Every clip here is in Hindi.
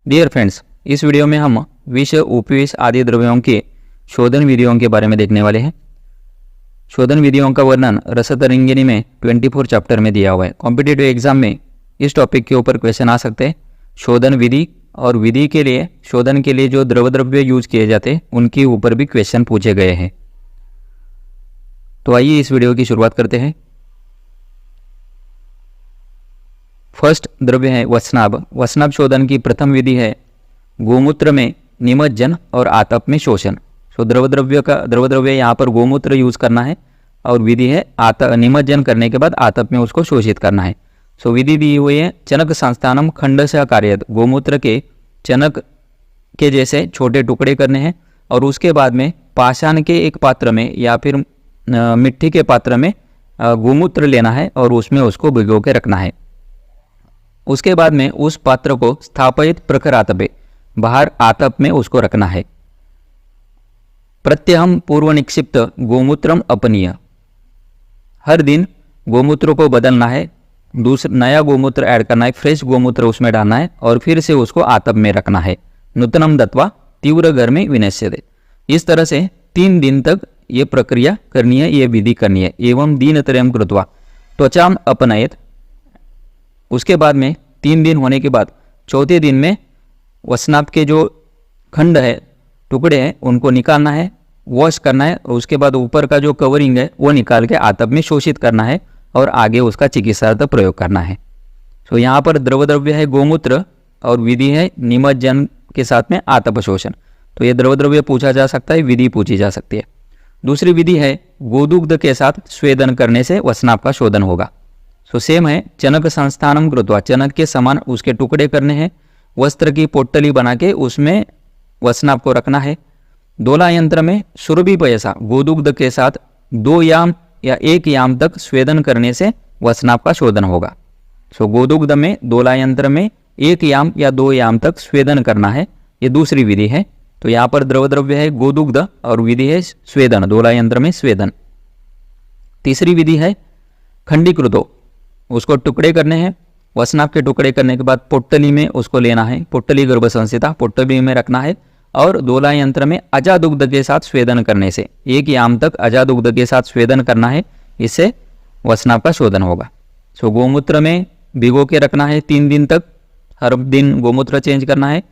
डियर फ्रेंड्स, इस वीडियो में हम विष, उपविष आदि द्रव्यों के शोधन विधियों के बारे में देखने वाले हैं। शोधन विधियों का वर्णन रसतरंगिणी में 24 चैप्टर में दिया हुआ है। कॉम्पिटिटिव एग्जाम में इस टॉपिक के ऊपर क्वेश्चन आ सकते हैं। शोधन विधि और विधि के लिए, शोधन के लिए जो द्रव्य यूज किए जाते हैं उनके ऊपर भी क्वेश्चन पूछे गए हैं। तो आइए इस वीडियो की शुरुआत करते हैं। फर्स्ट द्रव्य है वसनाभ। वसनाभ शोधन की प्रथम विधि है गोमूत्र में निमज्जन और आतप में शोषण। तो द्रव्य यहाँ पर गोमूत्र यूज करना है और विधि है निमज्जन करने के बाद आतप में उसको शोषित करना है। सो विधि दी हुई है चनक संस्थानम खंडशः कार्यत। गोमूत्र के चनक के जैसे छोटे टुकड़े करने हैं और उसके बाद में पाषाण के एक पात्र में या फिर मिट्टी के पात्र में गोमूत्र लेना है और उसमें उसको भिगो के रखना है। उसके बाद में उस पात्र को स्थापित प्रखर आतपे, बाहर आतप में उसको रखना है। प्रत्यहम पूर्व निक्षिप्त गोमूत्रम अपनीय। हर दिन गोमूत्र को बदलना है, दूसरा नया गोमूत्र ऐड करना है, फ्रेश गोमूत्र उसमें डालना है और फिर से उसको आतप में रखना है। नूतनम दत्वा तीव्र गर्मी विनश्यते। इस तरह से 3 दिन तक ये प्रक्रिया करनी है, ये विधि करनी है। एवं दीनत्रयम कृत्वा त्वचाम अपनयत। उसके बाद में 3 दिन होने के बाद चौथे दिन में वसनाभ के जो खंड है, टुकड़े हैं, उनको निकालना है, वॉश करना है और उसके बाद ऊपर का जो कवरिंग है वो निकाल के आतप में शोषित करना है और आगे उसका चिकित्सार्थ प्रयोग करना है। तो यहाँ पर द्रव्य है गोमूत्र और विधि है निमज्जन के साथ में आतप शोषण। तो ये द्रव्य पूछा जा सकता है, विधि पूछी जा सकती है। दूसरी विधि है गोदुग्ध के साथ स्वेदन करने से वसनाभ का शोधन होगा। सो सेम है, चनक संस्थानम कृत्वा, चनक के समान उसके टुकड़े करने हैं, वस्त्र की पोटली बना के उसमें वसनाभ को रखना है। दोला यंत्र में सुरभि पयसा, गोदुग्ध के साथ 2 याम या 1 याम तक स्वेदन करने से वसनाभ का शोधन होगा। सो गोदुग्ध में दोला यंत्र में 1 याम या 2 याम तक स्वेदन करना है, ये दूसरी विधि है। तो यहाँ पर द्रव्य है गोदुग्ध और विधि है स्वेदन, दोला यंत्र में स्वेदन। तीसरी विधि है खंडीकृतो, उसको टुकड़े करने हैं। वसनाभ के टुकड़े करने के बाद पोटली में उसको लेना है, पोटली गर्भ संस्थिता, पोटली में रखना है और दोला यंत्र में अजादुग्ध के साथ स्वेदन करने से 1 याम तक अजादुग्ध के साथ स्वेदन करना है, इससे वसनाभ का शोधन होगा। सो गोमूत्र में भिगो के रखना है 3 दिन तक, हर दिन गोमूत्र चेंज करना है।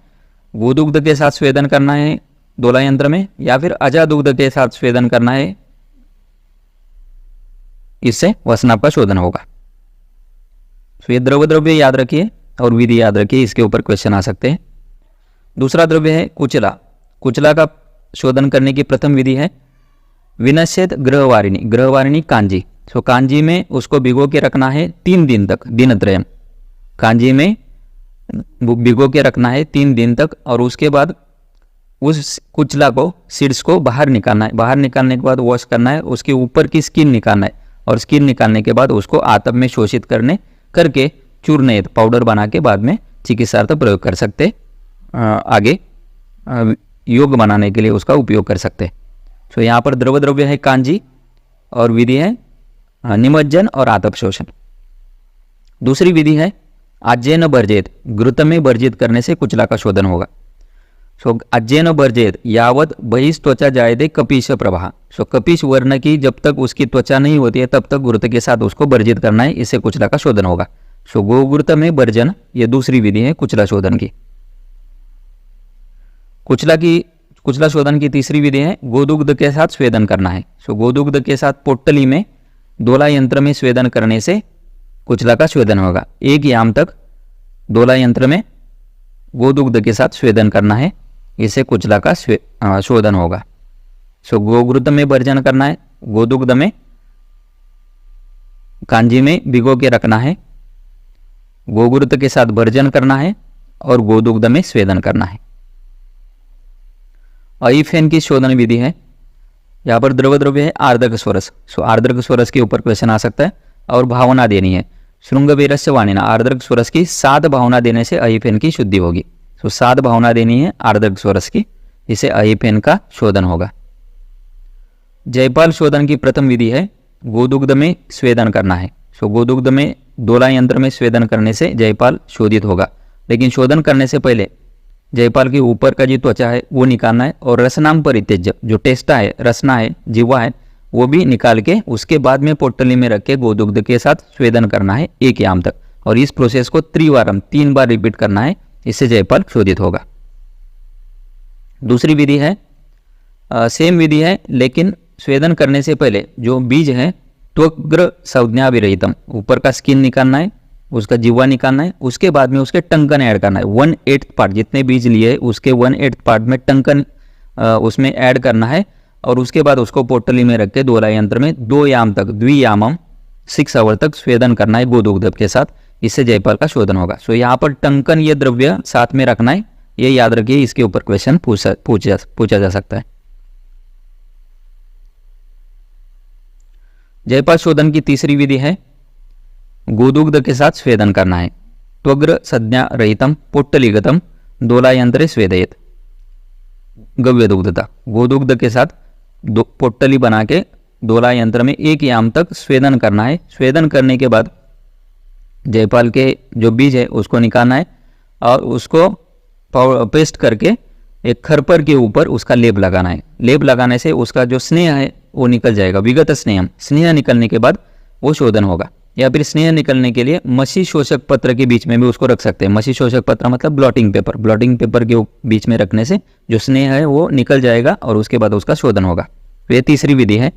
गोदुग्ध के साथ स्वेदन करना है दोला यंत्र में या फिर अजादुग्ध के साथ स्वेदन करना है, इससे वसनाभ का शोधन होगा। तो ये द्रव्य याद रखिए और विधि याद रखिए, इसके ऊपर क्वेश्चन आ सकते हैं। दूसरा द्रव्य है कुचला। कुचला का शोधन करने की प्रथम विधि है विनश्यत ग्रहवारिणी, ग्रहवारिणी कांजी। सो कांजी में उसको भिगो के रखना है 3 दिन तक, दिनत्रयम, कांजी में भिगो के रखना है 3 दिन तक और उसके बाद उस कुचला को, सीड्स को बाहर निकालना है। बाहर निकालने के बाद वॉश करना है, उसके ऊपर की स्किन निकालना है और स्किन निकालने के बाद उसको आतप में शोषित करके चूर्ण पाउडर बना के बाद में चिकित्सार्थ प्रयोग कर सकते, आगे योग बनाने के लिए उसका उपयोग कर सकते। तो यहाँ पर द्रव्य है कांजी और विधि है निमज्जन और आतप शोषण। दूसरी विधि है आज्येन वर्जेत, घृत में वर्जित करने से कुचला का शोधन होगा। सो आज्येन वर्जेत यावत बहिस्त्वचा जायते कपिश प्रवाह। सो कपिश वर्ण की जब तक उसकी त्वचा नहीं होती है तब तक घृत के साथ उसको वर्जित करना है, इससे कुचला का शोधन होगा। सो गोघृत में वर्जन, ये दूसरी विधि है कुचला शोधन की। कुचला शोधन की तीसरी विधि है गोदुग्ध के साथ स्वेदन करना है। सो गोदुग्ध के साथ पोटली में दोला यंत्र में स्वेदन करने से कुचला का शोधन होगा। 1 याम तक दोला यंत्र में गोदुग्ध के साथ स्वेदन करना है, इससे कुचला का शोधन होगा। सो गोघृत में वर्जन करना है, गोदुग्ध में कांजी में भिगो के रखना है, गोघृत के साथ वर्जन करना है और गोदुग्ध में स्वेदन करना है। अईफेन की शोधन विधि है। यहाँ पर द्रव्य है आर्द्रक स्वरस। सो आर्द्रक स्वरस के ऊपर क्वेश्चन आ सकता है और भावना देनी है। श्रृंगवीरस्य वाणिना, आर्द्रक स्वरस की 7 भावना देने से अईफेन की शुद्धि होगी। सो 7 भावना देनी है आर्द्रक स्वरस की, इसे अईफेन का शोधन होगा। जयपाल शोधन की प्रथम विधि है गोदुग्ध में स्वेदन करना है। सो गोदुग्ध में दोला यंत्र में स्वेदन करने से जयपाल शोधित होगा। लेकिन शोधन करने से पहले जयपाल के ऊपर का जो त्वचा है वो निकालना है, और रसनाम परित्यज्य, जो टेस्टा है, रसना है, जीवा है, वो भी निकाल के उसके बाद में पोटली में रख के गोदुग्ध के साथ स्वेदन करना है 1 याम तक। और इस प्रोसेस को त्रिवारम 3 बार रिपीट करना है, इससे जयपाल शोधित होगा। दूसरी विधि है, सेम विधि है, लेकिन स्वेदन करने से पहले जो बीज है त्वग्र संज्ञा विरहितम, ऊपर का स्किन निकालना है, उसका जीवा निकालना है, उसके बाद में उसके टंकन ऐड करना है। 1/8 पार्ट, जितने बीज लिए उसके 1/8 पार्ट में टंकन उसमें ऐड करना है, और उसके बाद उसको पोटली में रख के दोला यंत्र में 2 याम तक, द्वियामम 6 आवर तक स्वेदन करना है गोदुग्ध के साथ, इससे जयपाल का शोधन होगा। सो यहाँ पर टंकन ये द्रव्य साथ में रखना है, ये याद रखिए, इसके ऊपर क्वेश्चन पूछा जा सकता है। जयपाल शोधन की तीसरी विधि है, गोदुग्ध के साथ स्वेदन करना है। त्वग्र संज्ञा रहितम पोट्टलीगतम दोला यंत्रे स्वेदयेत। गव्य दुग्धता, गोदुग्ध के साथ पोट्टली बना के दोला यंत्र में 1 याम तक स्वेदन करना है। स्वेदन करने के बाद जयपाल के जो बीज है उसको निकालना है, और उसको पेस्ट करके एक खरपर के ऊपर उसका लेप लगाना है। लेप लगाने से उसका जो स्नेह है वो निकल जाएगा, विगत स्नेहम, स्नेह निकलने के बाद वो शोधन होगा। या फिर स्नेह निकलने के लिए मसी शोषक पत्र के बीच में भी उसको रख सकते हैं। मसी शोषक पत्र मतलब ब्लॉटिंग पेपर, ब्लॉटिंग पेपर के बीच में रखने से जो स्नेह है वो निकल जाएगा, और उसके बाद उसका शोधन होगा। तो ये तीसरी विधि है।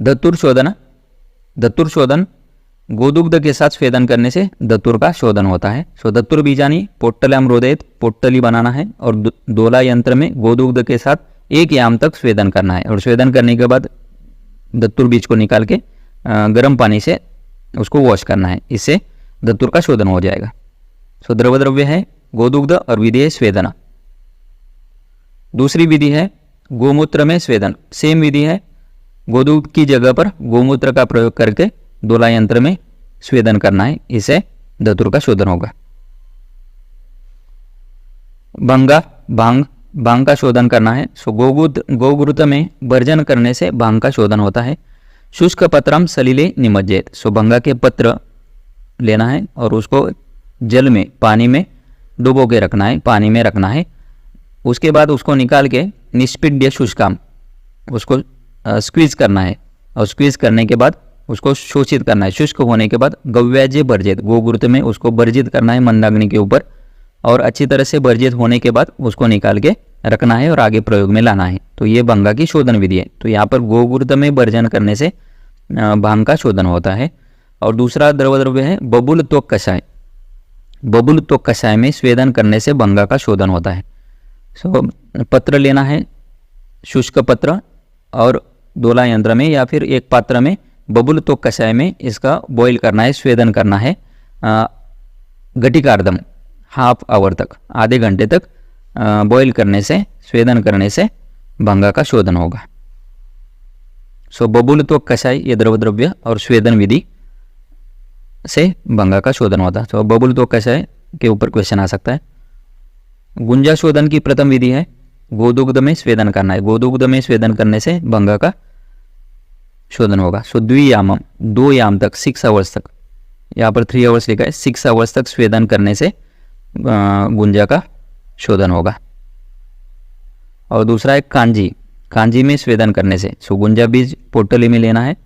दत्तुर शोधन, दत्तुर शोधन गोदुग्ध के साथ स्वेदन करने से दत्तुर का शोधन होता है। सो दत्तुर बीजानी पोट्टल्याम रोदयेत, पोट्टली बनाना है, और दोला यंत्र में गोदुग्ध के साथ 1 याम तक स्वेदन करना है, और स्वेदन करने के बाद दत्तुर बीज को निकाल के गर्म पानी से उसको वॉश करना है, इससे दत्तुर का शोधन हो जाएगा। सो द्रव द्रव्य है गोदुग्ध और विधि है स्वेदन। दूसरी विधि है गोमूत्र में स्वेदन। सेम विधि है, गोदुग्ध की जगह पर गोमूत्र का प्रयोग करके दोला यंत्र में स्वेदन करना है, इससे दत्तुर का शोधन होगा। भंगा, भांग का शोधन करना है। सो गोघृत में भर्जन करने से भांग का शोधन होता है। शुष्क पत्रम सलिले निमज्जेत। सो भंगा के पत्र लेना है और उसको जल में, पानी में डुबो के रखना है, पानी में रखना है। उसके बाद उसको निकाल के निष्पीड्य शुष्काम, उसको स्क्वीज करना है, और स्क्वीज करने के बाद उसको शोषित करना है। शुष्क होने के बाद गव्याज्य वर्जित, गोघृत में उसको वर्जित करना है मंदाग्नि के ऊपर, और अच्छी तरह से वर्जित होने के बाद उसको निकाल के रखना है और आगे प्रयोग में लाना है। तो ये भंगा की शोधन विधि है। तो यहाँ पर गोघृत में वर्जन करने से भांग का शोधन होता है। और दूसरा द्रव द्रव्य है बबूल त्वक कषाय। बबूल त्वक कषाय में स्वेदन करने से भंगा का शोधन होता है। सो पत्र लेना है, शुष्क पत्र, और दोला यंत्र में या फिर एक पात्र में बबूल त्वक कषाय में इसका बॉईल करना है, स्वेदन करना है घटिकार्धम, हाफ आवर तक, आधे घंटे तक बॉईल करने से, स्वेदन करने से भंगा का शोधन होगा। सो बबूल त्वक कषाय ये द्रव द्रव्य और स्वेदन विधि से भंगा का शोधन होता है। सो बबूल त्वक कषाय के ऊपर क्वेश्चन आ सकता है। गुंजा शोधन की प्रथम विधि है गोदुग्ध में स्वेदन करना है। गोदुग्ध में स्वेदन करने से भंगा का शोधन होगा। सो द्वियामम 2 याम तक, 6 आवर्स तक, यहाँ पर 3 आवर्स लिखा है, 6 आवर्स तक स्वेदन करने से गुंजा का शोधन होगा। और दूसरा है कांजी, कांजी में स्वेदन करने से। सो गुंजा बीज पोटली में लेना है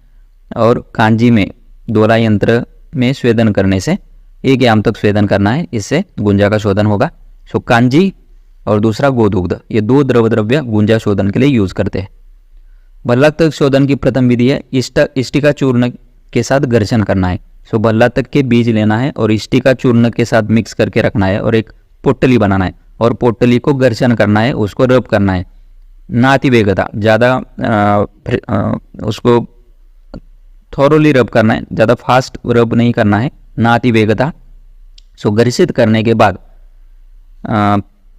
और कांजी में दोला यंत्र में स्वेदन करने से 1 याम तक स्वेदन करना है, इससे गुंजा का शोधन होगा। सो कांजी और दूसरा गोदुग्ध, ये 2 द्रव द्रव्य गुंजा शोधन के लिए यूज करते हैं। भल्लातक शोधन की प्रथम विधि है इष्टिका चूर्ण के साथ घर्षण करना है। सो भल्लातक के बीज लेना है और इष्टिका चूर्ण के साथ मिक्स करके रखना है और एक पोटली बनाना है, और पोटली को घर्षण करना है, उसको रब करना है। ना अति वेगता, ज़्यादा उसको थोरोली रब करना है, ज़्यादा फास्ट रब नहीं करना है, ना अति वेगता। सो घर्षित करने के बाद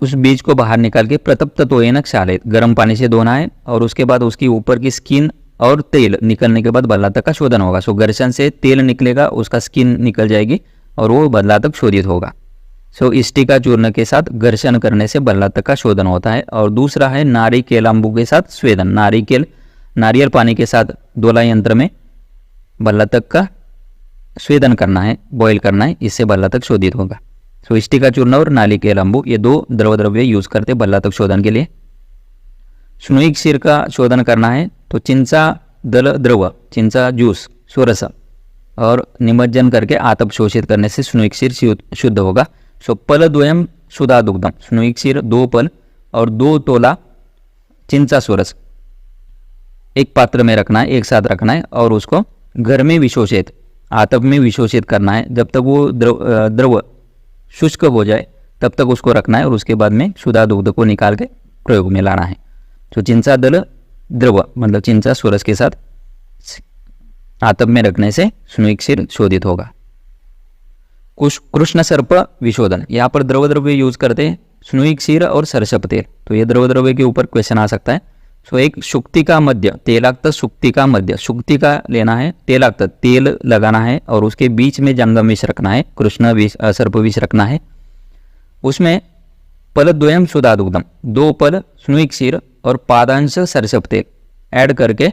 उस बीज को बाहर निकाल के प्रतप्त तोयनक शालित, गर्म पानी से धोना है, और उसके बाद उसकी ऊपर की स्किन और तेल निकलने के बाद भल्लातक का शोधन होगा। सो घर्षण से तेल निकलेगा, उसका स्किन निकल जाएगी और वो भल्लातक शोधित होगा। सो इष्टिका चूर्ण के साथ घर्षण करने से भल्लातक का शोधन होता है। और दूसरा है नारिकेलांबू के साथ स्वेदन। नारियल पानी के साथ दोला यंत्र में भल्लातक का स्वेदन करना है, बॉईल करना है, इससे भल्लातक शोधित होगा। सो स्टिका चूर्ण और नालिकेल अम्बू ये 2 द्रव द्रव्य यूज करते बल्लातक शोधन के लिए। स्नुइक क्षीर का शोधन करना है तो चिंचा दल द्रव, चिंचा जूस, स्वरस और निमज्जन करके आतप शोषित करने से स्नुइक क्षीर शुद्ध होगा। सो पल द्वयम सुधा दुग्धम, स्नुइक क्षीर 2 पल और 2 तोला चिंचा स्वरस एक पात्र में रखना है, एक साथ रखना है और उसको घर में विशोषित, आतप में विशोषित करना है। जब तक वो द्रव शुष्क हो जाए तब तक उसको रखना है और उसके बाद में शुद्ध दुग्ध को निकाल के प्रयोग में लाना है। तो चिंचा दल द्रव मतलब चिंचा स्वरस के साथ आतप में रखने से स्नुइक क्षीर शोधित होगा। कृष्ण सर्प विशोधन, यहाँ पर द्रव द्रव्य यूज करते हैं स्नुइक क्षीर और सरसप तेल। तो ये द्रव द्रव्य के ऊपर क्वेश्चन आ सकता है। सो एक शुक्तिका मध्य, तेलाक्त शुक्तिका मध्य, शुक्तिका लेना है, तेलाक्त तेल लगाना है और उसके बीच में जंगम विष रखना है, कृष्ण विष सर्प विष रखना है। उसमें पल द्वयम सुधा दुग्धम, 2 पल स्नुइक क्षीर और पादांश सरसप तेल ऐड करके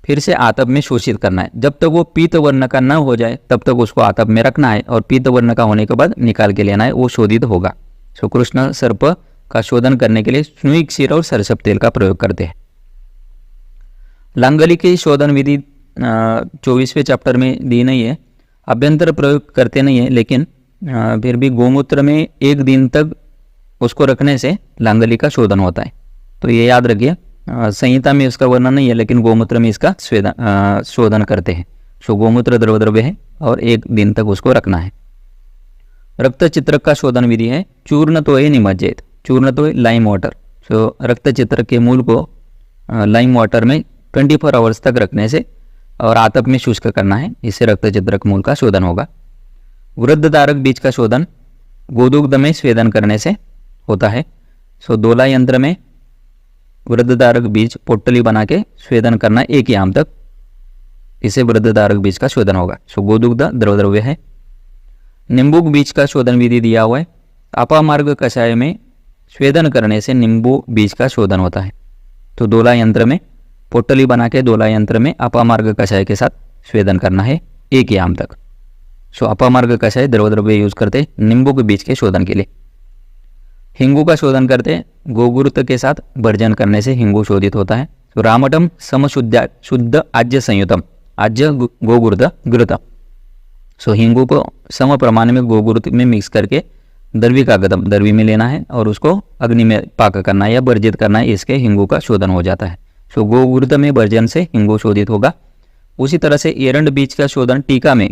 फिर से आतप में शोषित करना है। जब तक वो पीत वर्ण का न हो जाए तब तक उसको आतप में रखना है और पीत वर्ण का होने के बाद निकाल के लेना है, वो शोधित होगा। सो कृष्ण सर्प का शोधन करने के लिए स्नुइक क्षीर और सरसप तेल का प्रयोग करते हैं। लांगली की शोधन विधि 24वें चैप्टर में दी नहीं है, अभ्यंतर प्रयोग करते नहीं है, लेकिन फिर भी गोमूत्र में 1 दिन तक उसको रखने से लांगली का शोधन होता है। तो ये याद रखिए, संहिता में इसका वर्णन नहीं है लेकिन गोमूत्र में इसका शोधन करते हैं। सो गोमूत्र द्रव द्रव्य है और 1 दिन तक उसको रखना है। रक्त चित्रक का शोधन विधि है चूर्ण तोय निमज्जित, चूर्ण तोय लाइम वाटर। सो रक्त चित्रक के मूल को लाइम वाटर में 24 आवर्स तक रखने से और आतप में शुष्क करना है, इससे रक्त चित्रक मूल का शोधन होगा। वृद्धधारक बीज का शोधन गोदुग्ध में स्वेदन करने से होता है। सो दोला यंत्र में वृद्धधारक बीज पोटली बना के स्वेदन करना 1 याम तक, इसे वृद्धधारक बीज का शोधन होगा। सो गोदुग्ध द्रव द्रव्य है। नींबू बीज का शोधन विधि दिया हुआ है, अपामार्ग कषाय में स्वेदन करने से नींबू बीज का शोधन होता है। तो दोला यंत्र में पोटली बना के दोला यंत्र में अपामार्ग कषाय के साथ स्वेदन करना है 1 याम तक। सो अपामार्ग कषाय द्रव द्रव्य यूज करते नींबू के बीज के शोधन के लिए। हिंगू का शोधन करते गोगुरुत के साथ भर्जन करने से हिंगू शोधित होता है। तो रामटम शुद्ध आज्य संयुतम, आज्य गोगुरुत घृत। सो हिंगू को सम प्रमाण में गोगुरुत में मिक्स करके दर्वी का गदम, दर्वी में लेना है और उसको अग्नि में पाक करना है या वर्जित करना है, इसके हिंगू का शोधन हो जाता है। सो गोगुरुत में वर्जन से हिंगू शोधित होगा। उसी तरह से एरंड बीज का शोधन टीका में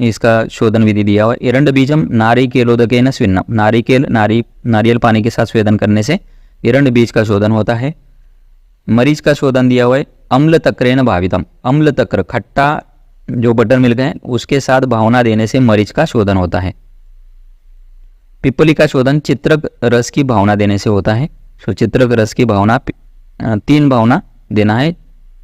इसका शोधन विधि दिया हुआ है। एरंड बीजम नारिकेलोदकेन स्विन्नम, नारियल पानी के साथ स्वेदन करने से एरंड बीज का शोधन होता है। मरीच का शोधन दिया हुआ है अम्ल तक्रेन भावितम, अम्ल तक्र खट्टा जो बटर मिल्क है उसके साथ भावना देने से मरीच का शोधन होता है। पिपली का शोधन चित्रक रस की भावना देने से होता है। सो चित्रक रस की भावना 3 भावना देना है,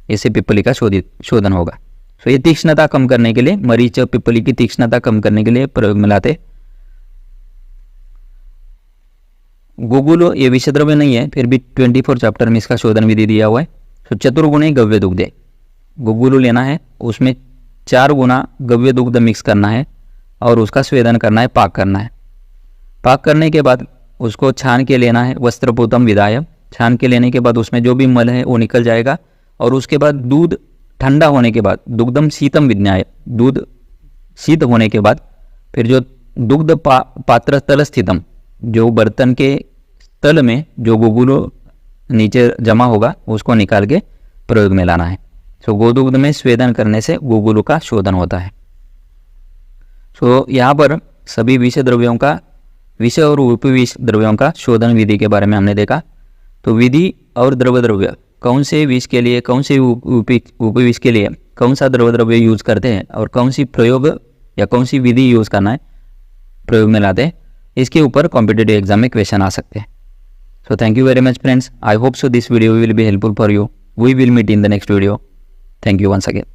इससे पिपली का शोधन होगा। सो ये तीक्ष्णता कम करने के लिए, मरीच और पिपली की तीक्ष्णता कम करने के लिए प्रयोग में लाते। गोगुलो ये विषय द्रव्य नहीं है, फिर भी 24 चैप्टर में इसका शोधन विधि दिया हुआ है। तो चतुर्गुणे गव्य दुग्धे, गोगुलो लेना है, उसमें 4 गुना गव्य दुग्ध मिक्स करना है और उसका स्वेदन करना है, पाक करना है। पाक करने के बाद उसको छान के लेना है, वस्त्रपूतम विदाय, छान के लेने के बाद उसमें जो भी मल है वो निकल जाएगा। और उसके बाद दूध ठंडा होने के बाद दुग्धम शीतम विज्ञाय, दूध शीत होने के बाद फिर जो दुग्ध पात्र तल स्थितम, जो बर्तन के तल में जो गोगुलो नीचे जमा होगा उसको निकाल के प्रयोग में लाना है। सो गोदुग्ध में स्वेदन करने से गोगुलो का शोधन होता है। सो यहाँ पर सभी विषय द्रव्यों का, विषय और उपविष द्रव्यों का शोधन विधि के बारे में हमने देखा। तो विधि और द्रव द्रव्य कौन से विष के लिए, कौन से उपविष के लिए कौन सा द्रव द्रव्य यूज करते हैं और कौन सी प्रयोग या कौन सी विधि यूज करना है प्रयोग में लाते हैं, इसके ऊपर कॉम्पिटिटिव एग्जाम में क्वेश्चन आ सकते हैं। So thank you very much friends, I hope so this video will be helpful for you. We will meet in the next video. Thank you once again.